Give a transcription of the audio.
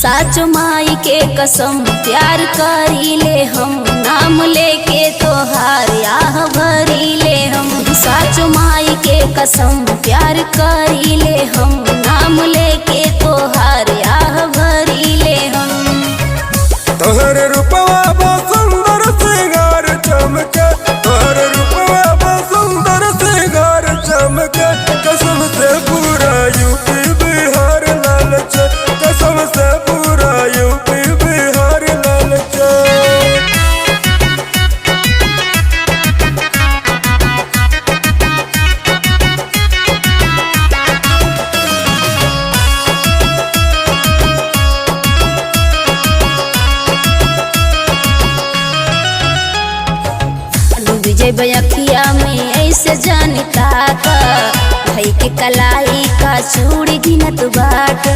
साच माई के कसम प्यार करी ले हम, नाम लेके तोहार आह भरी ले हम। साच माई के कसम प्यार करी ले हम, नाम लेके तोहार आह भरी ले हम। तोहर रूपवा बहुत सुंदर सिंगार चमके, तोहर रूपवा बहुत सुंदर सिंगार चमके। कसम से पूरा यूपी बिहार लाल छे, कसम से पूरा यूपी बिहार लाल छे। विजय बयखिया में ऐसे जानता का, भाई के कलाई का चूड़ी गिनत बाट।